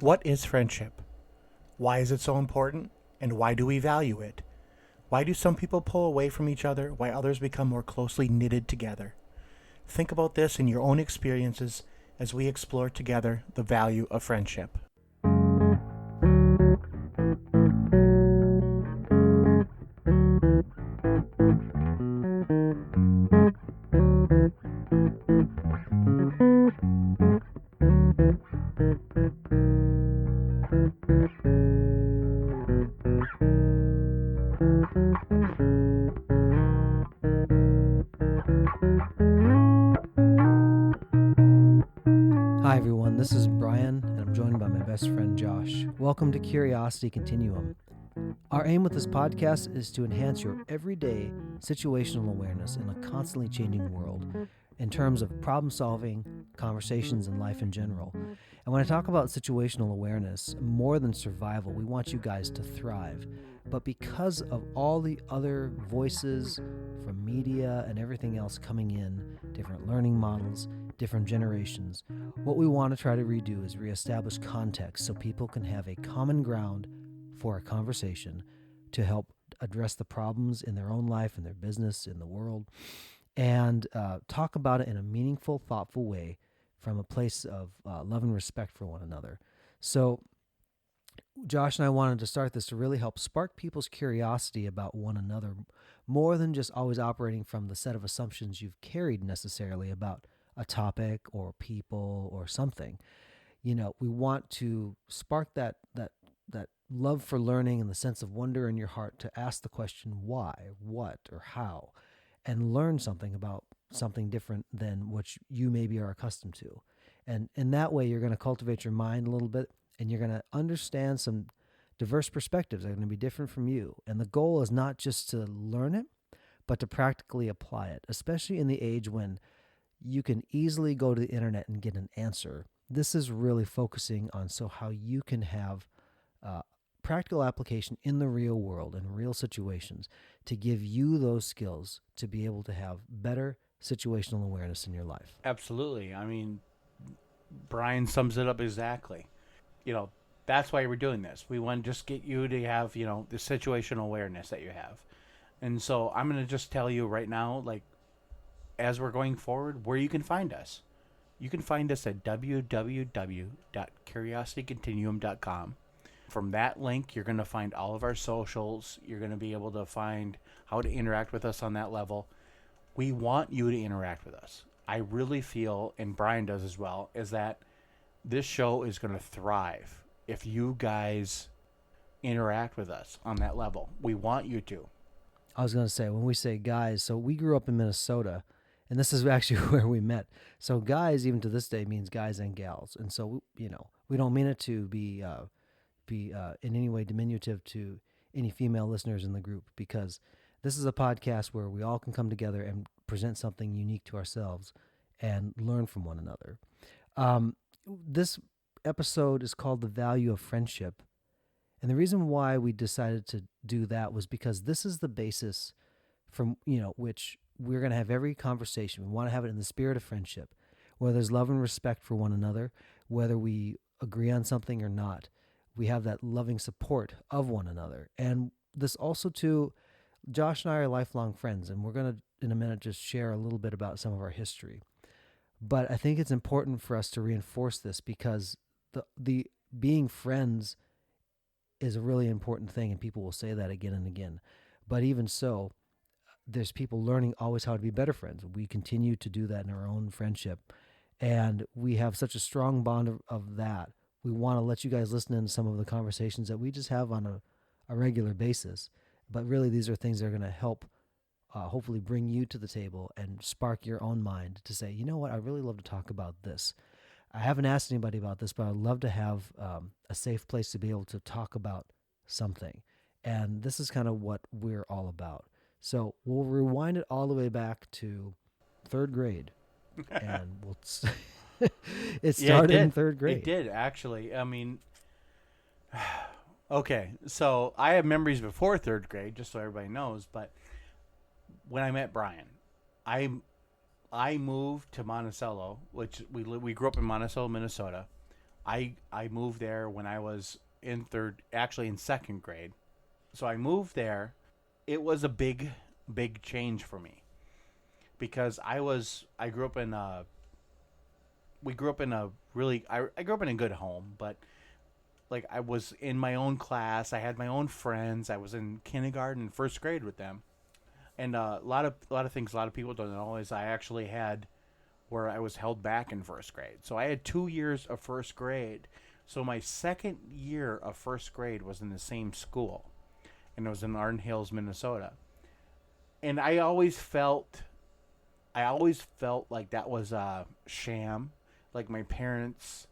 What is friendship? Why is it so important? And why do we value it? Why do some people pull away from each other while others become more closely knitted together? Think about this in your own experiences as we explore together the value of friendship. Hi everyone, this is Brian, and I'm joined by my best friend Josh. Welcome to Curiosity Continuum. Our aim with this podcast is to enhance your everyday situational awareness in a constantly changing world in terms of problem solving, conversations, and life in general. And when I talk about situational awareness, more than survival, we want you guys to thrive. But because of all the other voices from media and everything else coming in, different learning models, different generations, what we want to try to redo is reestablish context so people can have a common ground for a conversation to help address the problems in their own life, in their business, in the world, and talk about it in a meaningful, thoughtful way from a place of love and respect for one another. So Josh and I wanted to start this to really help spark people's curiosity about one another more than just always operating from the set of assumptions you've carried necessarily about a topic or people or something. You know, we want to spark that love for learning and the sense of wonder in your heart to ask the question why, what, or how, and learn something about something different than what you maybe are accustomed to. And in that way, you're going to cultivate your mind a little bit, and you're going to understand some diverse perspectives that are going to be different from you. And the goal is not just to learn it, but to practically apply it, especially in the age when you can easily go to the internet and get an answer. This is really focusing on how you can have practical application in the real world and real situations to give you those skills to be able to have better situational awareness in your life. Absolutely. Brian sums it up exactly. That's why we're doing this. We want to just get you to have, the situational awareness that you have. And so I'm going to just tell you right now, as we're going forward, where you can find us. You can find us at www.curiositycontinuum.com. From that link, you're going to find all of our socials. You're going to be able to find how to interact with us on that level. We want you to interact with us. I really feel, and Brian does as well, is that this show is going to thrive if you guys interact with us on that level. We want you to. I was going to say, when we say guys, so we grew up in Minnesota, and this is actually where we met. So guys, even to this day, means guys and gals. And so, we don't mean it to be in any way diminutive to any female listeners in the group, because this is a podcast where we all can come together and present something unique to ourselves and learn from one another. This episode is called The Value of Friendship. And the reason why we decided to do that was because this is the basis from, which we're going to have every conversation. We want to have it in the spirit of friendship, where there's love and respect for one another, whether we agree on something or not. We have that loving support of one another. And this also too, Josh and I are lifelong friends, and we're going to, in a minute, just share a little bit about some of our history. But I think it's important for us to reinforce this because the being friends is a really important thing, and people will say that again and again. But even so, there's people learning always how to be better friends. We continue to do that in our own friendship, and we have such a strong bond of that. We want to let you guys listen in to some of the conversations that we just have on a regular basis. But really, these are things that are going to help hopefully bring you to the table and spark your own mind to say, you know what, I really love to talk about this. I haven't asked anybody about this, but I'd love to have a safe place to be able to talk about something. And this is kind of what we're all about. So we'll rewind it all the way back to third grade. And we'll it started in third grade. It did, actually. Okay, so I have memories before third grade, just so everybody knows, but when I met Brian, I moved to Monticello, which we grew up in Monticello, Minnesota. I moved there when I was in second grade. So I moved there. It was a big change for me because I grew up in a we grew up in a really I grew up in a good home, but like I was in my own class. I had my own friends. I was in kindergarten and first grade with them. And a lot of things a lot of people don't know is I actually had where I was held back in first grade. So I had 2 years of first grade. So my second year of first grade was in the same school, and it was in Arden Hills, Minnesota. And I always felt like that was a sham. Like my parents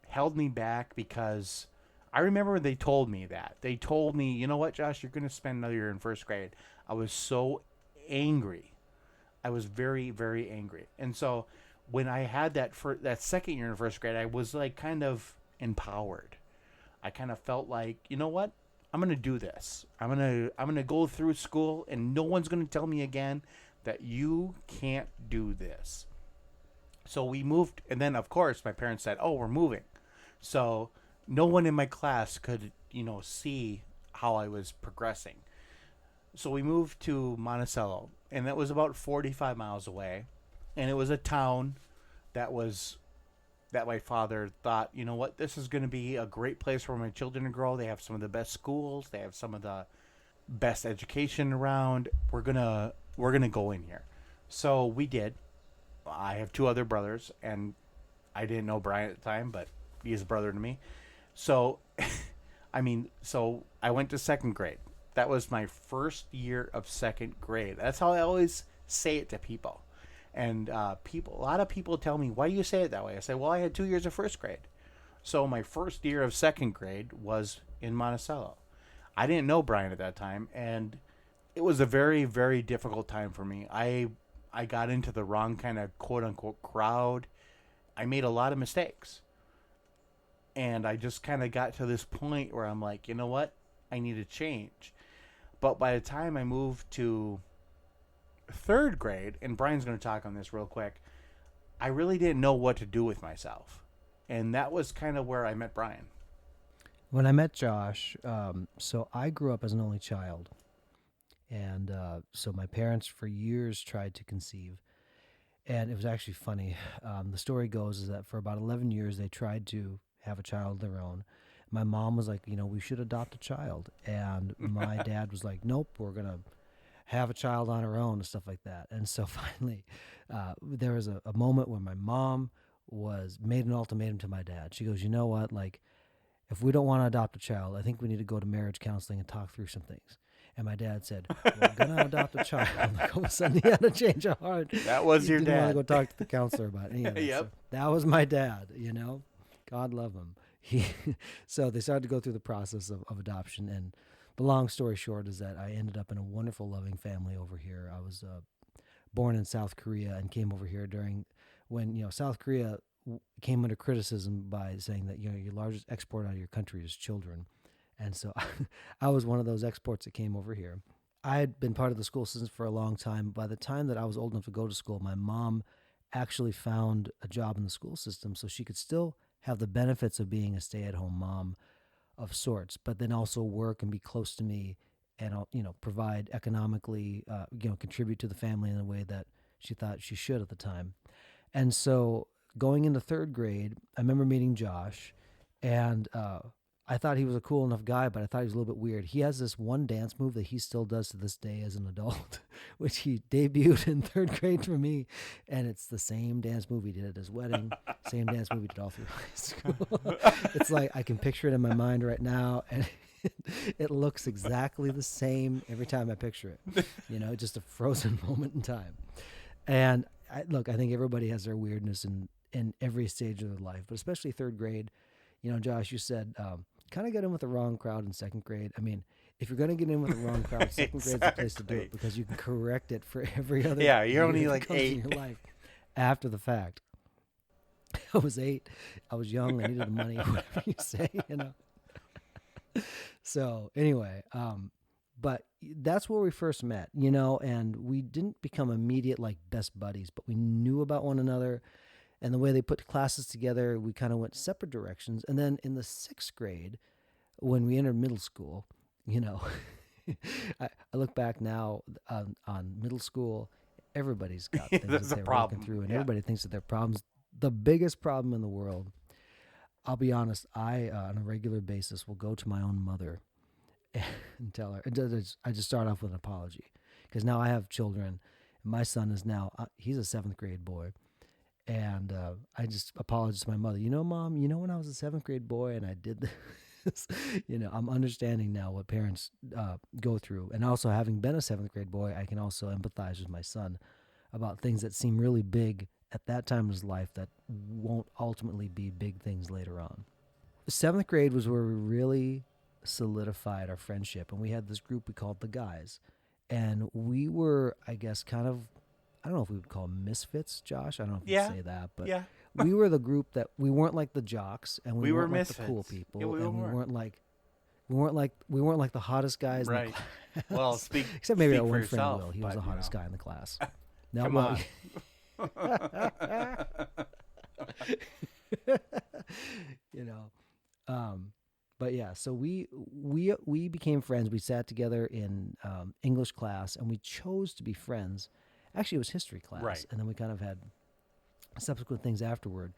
held me back because I remember they told me that. They told me, you know what, Josh, you're going to spend another year in first grade. I was so angry. I was very, very angry. And so when I had that second year in first grade, I was like kind of empowered. I kind of felt like, you know what? I'm gonna do this. I'm gonna go through school, and no one's gonna tell me again that you can't do this. So we moved, and then of course my parents said, "Oh, we're moving." So no one in my class could, see how I was progressing. So we moved to Monticello, and that was about 45 miles away, and it was a town that was that my father thought, you know what, this is going to be a great place for my children to grow. They have some of the best schools, they have some of the best education around. We're gonna go in here. So we did. I have two other brothers, and I didn't know Brian at the time, but he's a brother to me. So, so I went to second grade. That was my first year of second grade. That's how I always say it to people. And a lot of people tell me, "Why do you say it that way?" I say, "Well, I had 2 years of first grade." So my first year of second grade was in Monticello. I didn't know Brian at that time, and it was a very, very difficult time for me. I got into the wrong kind of quote unquote crowd. I made a lot of mistakes. And I just kind of got to this point where I'm like, you know what? I need to change. But by the time I moved to third grade, and Brian's going to talk on this real quick, I really didn't know what to do with myself. And that was kind of where I met Brian. When I met Josh, so I grew up as an only child. And so my parents for years tried to conceive. And it was actually funny. The story goes is that for about 11 years, they tried to have a child of their own. My mom was like, we should adopt a child. And my dad was like, nope, we're going to have a child on our own and stuff like that. And so finally, there was a moment when my mom made an ultimatum to my dad. She goes, you know what, like, if we don't want to adopt a child, I think we need to go to marriage counseling and talk through some things. And my dad said, we're going to adopt a child. Like, all of a sudden, he had a change of heart. That was your dad. He didn't want to go talk to the counselor about any of it. Yep. So that was my dad, God love him. So they started to go through the process of adoption. And the long story short is that I ended up in a wonderful, loving family over here. I was born in South Korea and came over here during when, South Korea came under criticism by saying that, your largest export out of your country is children. And so I was one of those exports that came over here. I had been part of the school system for a long time. By the time that I was old enough to go to school, my mom actually found a job in the school system so she could still have the benefits of being a stay-at-home mom of sorts, but then also work and be close to me and, provide economically, contribute to the family in a way that she thought she should at the time. And so going into third grade, I remember meeting Josh, and I thought he was a cool enough guy, but I thought he was a little bit weird. He has this one dance move that he still does to this day as an adult, which he debuted in third grade for me. And it's the same dance move he did at his wedding, same dance move he did all through high school. It's like I can picture it in my mind right now, and it looks exactly the same every time I picture it. Just a frozen moment in time. And I think everybody has their weirdness in every stage of their life, but especially third grade. Josh, you said kind of get in with the wrong crowd in second grade. I mean, if you're going to get in with the wrong crowd, second grade's the place to do it because you can correct it for every other Yeah, you're only year like that comes 8. in your life after the fact. I was 8. I was young. I needed the money, whatever you say, So anyway, but that's where we first met, and we didn't become immediate like best buddies, but we knew about one another. And the way they put classes together, we kind of went separate directions. And then in the 6th grade, when we entered middle school, you know, I look back now on middle school, everybody's got things That's that a they're problem. working through, and Yeah. everybody thinks that their problems, the biggest problem in the world. I'll be honest, I, on a regular basis, will go to my own mother and tell her. I just start off with an apology because now I have children. And my son is now, he's a 7th grade boy. And I just apologized to my mother. You know, Mom, you know, when I was a 7th grade boy and I did this, you know, I'm understanding now what parents go through. And also, having been a 7th grade boy, I can also empathize with my son about things that seem really big at that time in his life that won't ultimately be big things later on. 7th grade was where we really solidified our friendship. And we had this group we called the Guys. And we were, I guess, kind of, I don't know if we would call them misfits, Josh. I don't know if Yeah. you'd say that, but Yeah. we were the group that we weren't like the jocks, and we We were weren't like the cool misfits. people, Yeah, we and weren't. we weren't like the hottest guys Right. in the class. Well, speak. Except maybe speak our for one friend yourself, Will. He was but, the you hottest know. guy in the class. Now, Come well, on. you know, but yeah. So we became friends. We sat together in English class, and we chose to be friends. Actually, it was history class, Right. and then we kind of had subsequent things afterward.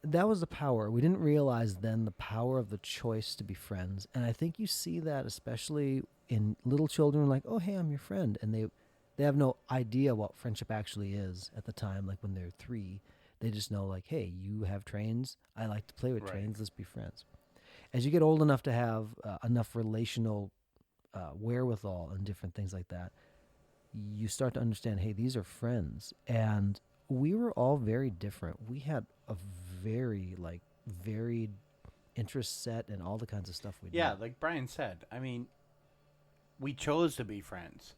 That was the power. We didn't realize then the power of the choice to be friends. And I think you see that especially in little children, like, oh, hey, I'm your friend. And they have no idea what friendship actually is at the time, like when they're 3. They just know, like, hey, you have trains. I like to play with Right. trains. Let's be friends. As you get old enough to have enough relational wherewithal and different things like that, you start to understand, hey, these are friends. And we were all very different. We had a very varied interest set and all the kinds of stuff we Yeah, did. like Brian said. I mean, we chose to be friends,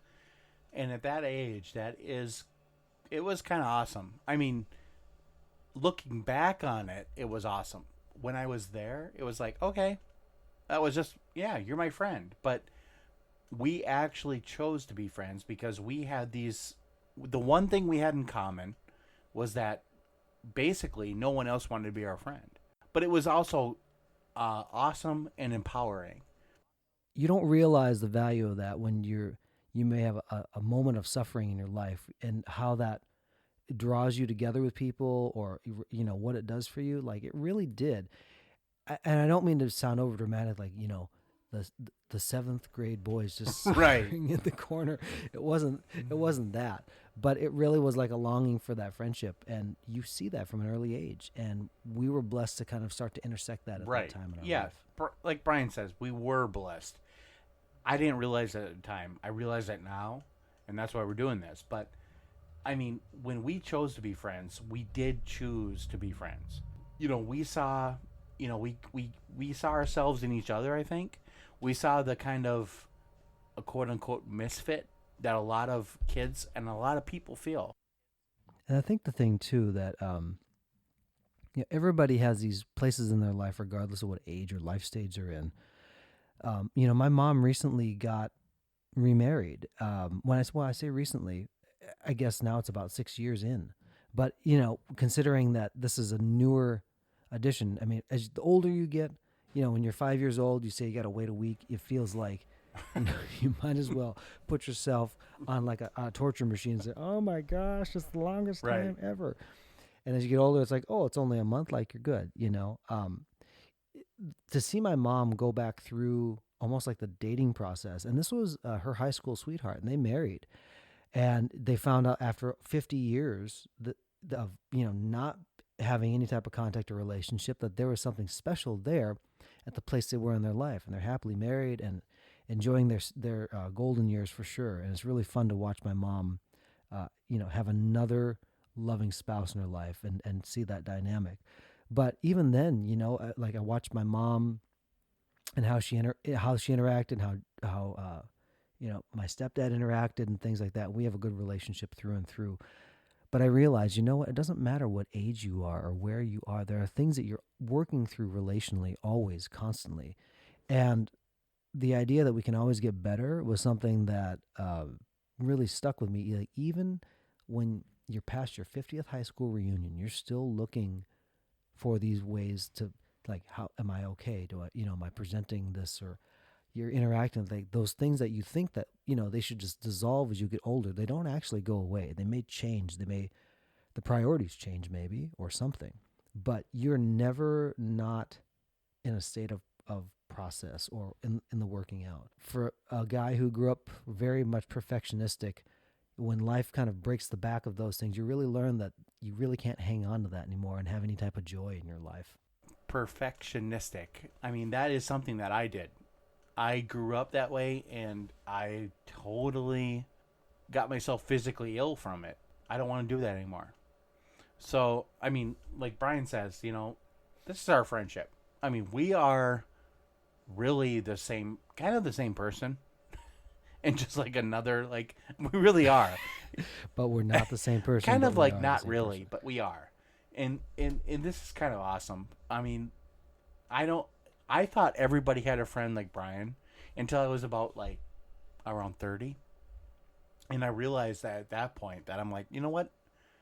and at that age, it was kind of awesome. I mean, looking back on it, it was awesome. When I was there, it was like, okay, that was just, yeah, you're my friend. But we actually chose to be friends because we had the one thing we had in common was that basically no one else wanted to be our friend. But it was also awesome and empowering. You don't realize the value of that when you may have a moment of suffering in your life and how that draws you together with people, or you know what it does for you. Like it really did. And I don't mean to sound over dramatic, like, you know, the 7th grade boys just Right. sitting in the corner. It wasn't that, but it really was like a longing for that friendship, and you see that from an early age. And we were blessed to kind of start to intersect that at Right. that time in our Yeah. life. Like Brian says, we were blessed. I didn't realize that at the time. I realize that now, and that's why we're doing this. But I mean, when we chose to be friends, we did choose to be friends. You know, we saw, you know, we saw ourselves in each other, I think. We saw the kind of a quote unquote misfit that a lot of kids and a lot of people feel. And I think the thing too that you know, everybody has these places in their life, regardless of what age or life stage they're in. You know, my mom recently got remarried. When I say recently, I guess now it's about 6 years in. But you know, considering that this is a newer addition, I mean, as the older you get, you know, when you're 5 years old, you say you got to wait a week. It feels like, you know, you might as well put yourself on like a torture machine and say, "Oh my gosh, it's the longest Right. time ever." And as you get older, it's like, "Oh, it's only a month. Like you're good," you know. To see my mom go back through almost like the dating process, and this was her high school sweetheart, and they married, and they found out after 50 years that of you know not having any type of contact or relationship that there was something special there at the place they were in their life, and they're happily married and enjoying their golden years for sure. And it's really fun to watch my mom, you know, have another loving spouse in her life and see that dynamic. But even then, you know, like I watched my mom and how she interacted, how you know, my stepdad interacted and things like that. We have a good relationship through and through. But I realized, you know what? It doesn't matter what age you are or where you are. There are things that you're working through relationally, always, constantly. And the idea that we can always get better was something that really stuck with me. Like even when you're past your 50th high school reunion. You're still looking for these ways to, like, how am I okay? Do I, am I presenting this, or you're interacting with, like, those things that you think that, they should just dissolve as you get older. They don't actually go away. They may change. The priorities change maybe, or something, but you're never not in a state of process or in the working out. For a guy who grew up very much perfectionistic, when life kind of breaks the back of those things, you really learn that you really can't hang on to that anymore and have any type of joy in your life. Perfectionistic. I mean, that is something that I did. I grew up that way, and I totally got myself physically ill from it. I don't want to do that anymore. So, I mean, like Brian says, this is our friendship. I mean, we are really the same, kind of the same person. And just like another, like, we really are. But we're not the same person. Kind of like not really, but we are. And this is kind of awesome. I mean, I thought everybody had a friend like Brian until I was about like around 30. And I realized that at that point that I'm like, you know what?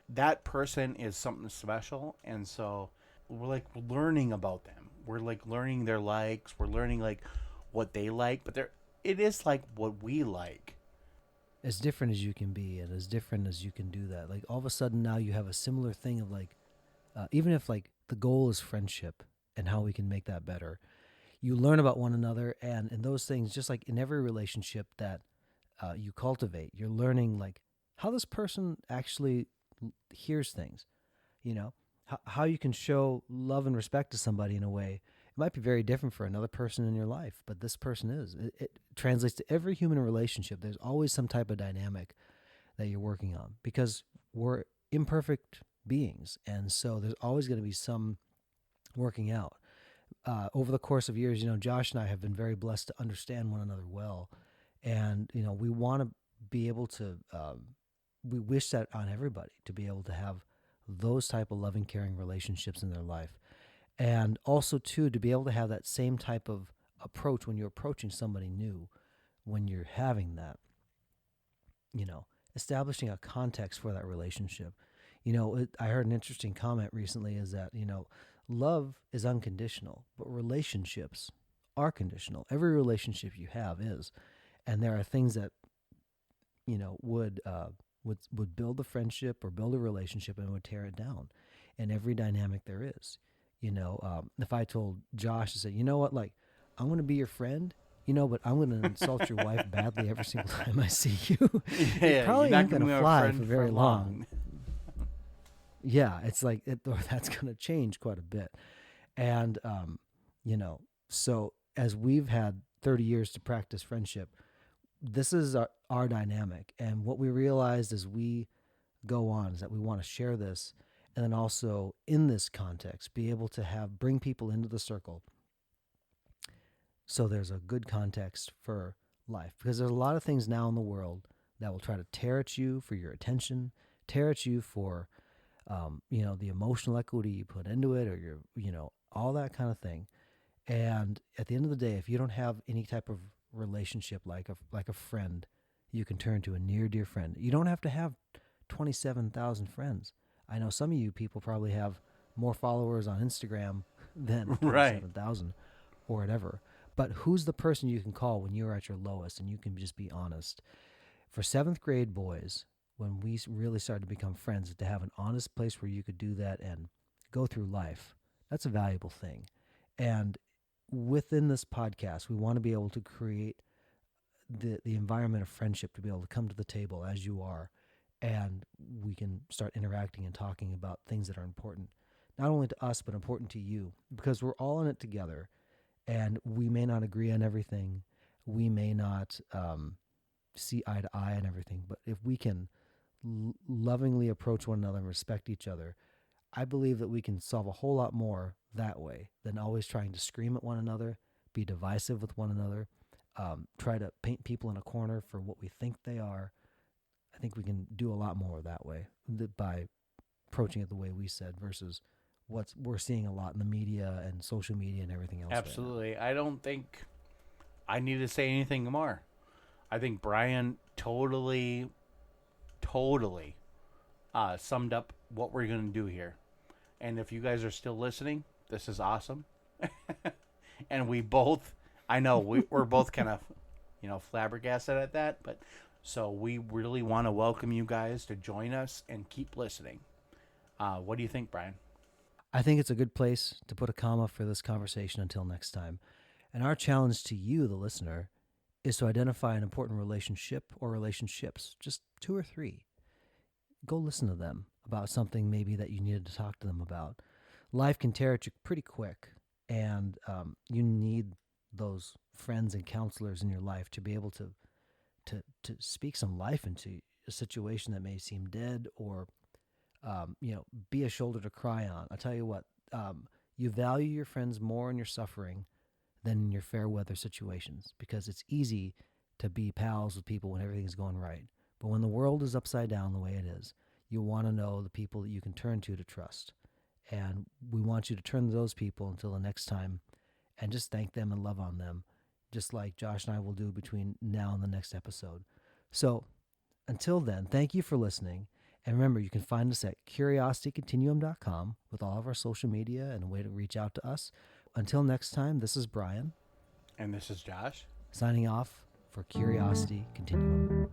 That person is something special. And so we're like learning about them. We're like learning their likes. We're learning like what they like, but it is like what we like. As different as you can be, and as different as you can do that. Like, all of a sudden now you have a similar thing of, like, even if, like, the goal is friendship and how we can make that better, you learn about one another. And in those things, just like in every relationship that you cultivate, you're learning, like, how this person actually hears things, how you can show love and respect to somebody in a way. It might be very different for another person in your life, but this person is. It translates to every human relationship. There's always some type of dynamic that you're working on, because we're imperfect beings. And so there's always going to be some working out. Over the course of years, Josh and I have been very blessed to understand one another well. And, we want to be able to, we wish that on everybody, to be able to have those type of loving, caring relationships in their life. And also, too, to be able to have that same type of approach when you're approaching somebody new, when you're having that, establishing a context for that relationship. I heard an interesting comment recently is that, love is unconditional, but relationships are conditional. Every relationship you have is. And there are things that, would build a friendship or build a relationship and would tear it down. And every dynamic there is. If I told Josh to say, you know what, like, I'm going to be your friend, but I'm going to insult your wife badly every single time I see you. Yeah, it probably ain't going to fly for very long. long. Yeah, it's like, that's going to change quite a bit. And, so as we've had 30 years to practice friendship, this is our dynamic. And what we realized as we go on is that we want to share this, and then also in this context, be able to bring people into the circle. So there's a good context for life, because there's a lot of things now in the world that will try to tear at you for your attention, tear at you for, the emotional equity you put into it, or all that kind of thing. And at the end of the day, if you don't have any type of relationship like a friend you can turn to, a near dear friend, you don't have to have 27,000 friends. I know some of you people probably have more followers on Instagram than 27,000 or whatever. But who's the person you can call when you're at your lowest and you can just be honest? For 7th grade boys, when we really started to become friends, to have an honest place where you could do that and go through life, that's a valuable thing. And within this podcast, we want to be able to create the environment of friendship, to be able to come to the table as you are, and we can start interacting and talking about things that are important, not only to us, but important to you, because we're all in it together. And we may not agree on everything. We may not see eye to eye on everything. But if we can lovingly approach one another and respect each other, I believe that we can solve a whole lot more that way than always trying to scream at one another, be divisive with one another, try to paint people in a corner for what we think they are. I think we can do a lot more that way by approaching it the way we said versus what we're seeing a lot in the media and social media and everything else. Absolutely. Right, I don't think I need to say anything more. I think Brian totally summed up what we're going to do here. And if you guys are still listening, this is awesome. And we both, I know we're both kind of, flabbergasted at that. But so we really want to welcome you guys to join us and keep listening. What do you think, Brian? I think it's a good place to put a comma for this conversation until next time. And our challenge to you, the listener, is to identify an important relationship or relationships, just 2 or 3. Go listen to them about something maybe that you needed to talk to them about. Life can tear at you pretty quick, and you need those friends and counselors in your life to be able to speak some life into a situation that may seem dead, or be a shoulder to cry on. I'll tell you what, you value your friends more in your suffering than in your fair weather situations, because it's easy to be pals with people when everything's going right. But when the world is upside down the way it is, you want to know the people that you can turn to trust. And we want you to turn to those people until the next time and just thank them and love on them, just like Josh and I will do between now and the next episode. So until then, thank you for listening. And remember, you can find us at curiositycontinuum.com with all of our social media and a way to reach out to us. Until next time, this is Brian. And this is Josh. Signing off for Curiosity Continuum.